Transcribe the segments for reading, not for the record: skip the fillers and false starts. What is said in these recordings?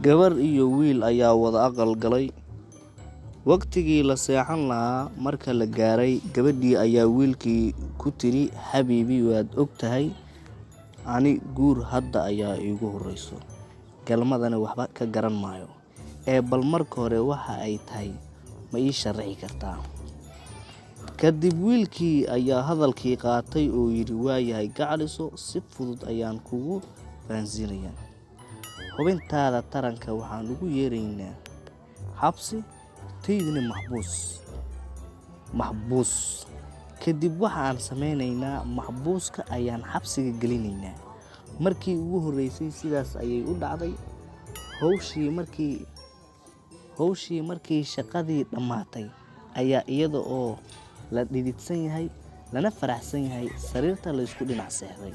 gabar iyo wiil ayaa wada aqal galay. Waqtigii la seexan lahaa marka la gaaray, gabadhii ayaa wiilkii ku tiri, "Habiibi, waad ogtahay ani guur hadda ayaa iigu horeyso. Galmadana waxba ka garan maayo. Bal marka hore waxa ay tahay ma ii sharxi kartaa?" Kadib wiilkii ayaa hadalkii qaatay oo yidhi, "Waayahay gacaliso, si fudud ayaan kugu fahansiinayaa. Xubintaada taranka waxaan ugu yeeraynaa xabsi, taydina maxbuus. Kadib waxaan sameynaynaa maxbuuska ayaan xabsiga gelinaynaa." Markii ugu horeysay sidaas ayay u dhacday. Hawshii markii shaqadii dhammaatay ayaa iyada oo la dhididsan yahay lana faraxsan yahay sariirta la isku dhinac seexday.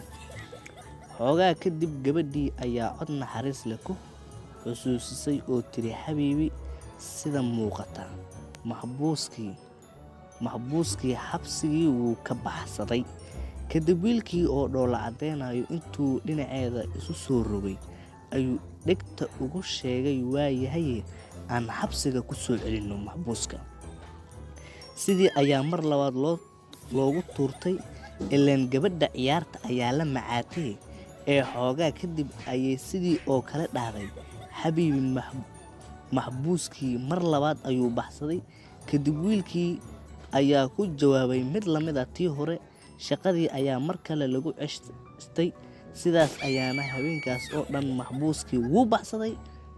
Xoogaa kadib gabadhii ayaa cod naxariis leh ku xusuusisay oo tiri, "Habiibi, sida muuqata maxbuuskii xabsigii wuu ka baxsaday." Kadib wiilkii oo dhoola cadeynayo intuu dhinaceeda isu soo rogay ayuu dhegta ugu sheegay, "Waayahay, aan xabsiga ku soo celinno maxbuuska." Sidii ayaa mar labaad loogu tuurtay, ileen gabadha ciyaarta ayaa la macaatay. Xoogaa kadib ayay sidii oo kale dhacday. Habiibi maxbuuskii mar labaad ayuu baxsaday. Kadib wiilkii ayaa ku jawaabay mid la mid ah tii hore. Shaqadii ayaa mar kale lagu ceshtay. Sidaas ayaana habeenkaas oo dhan maxbuuskii wuu baxsaday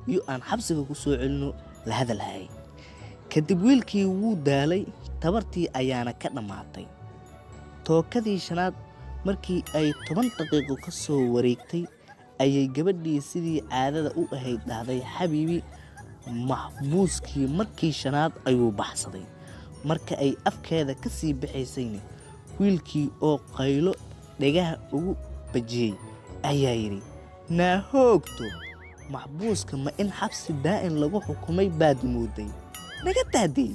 iyo aan xabsiga ku soo celino la hadalhayay. Kadib wiilkii wuu daalay, tabartii ayaana ka dhammaatay. Tookadii shanaad markii ay 10 daqiiqo ka soo wareegtay ayay gabadhii sidii caadada u ahayd dhahday, "Habiibi, maxbuuskii markii shanaad ayuu baxsaday." Marka ay afkeeda ka sii baxaysayna wiilkii oo qaylo dhagaha ugu bajiyay ayaa yidhi, "Naa hoogto, maxbuuska ma in xabsi daa'im lagu xukumay baad mooday? Naga daadey."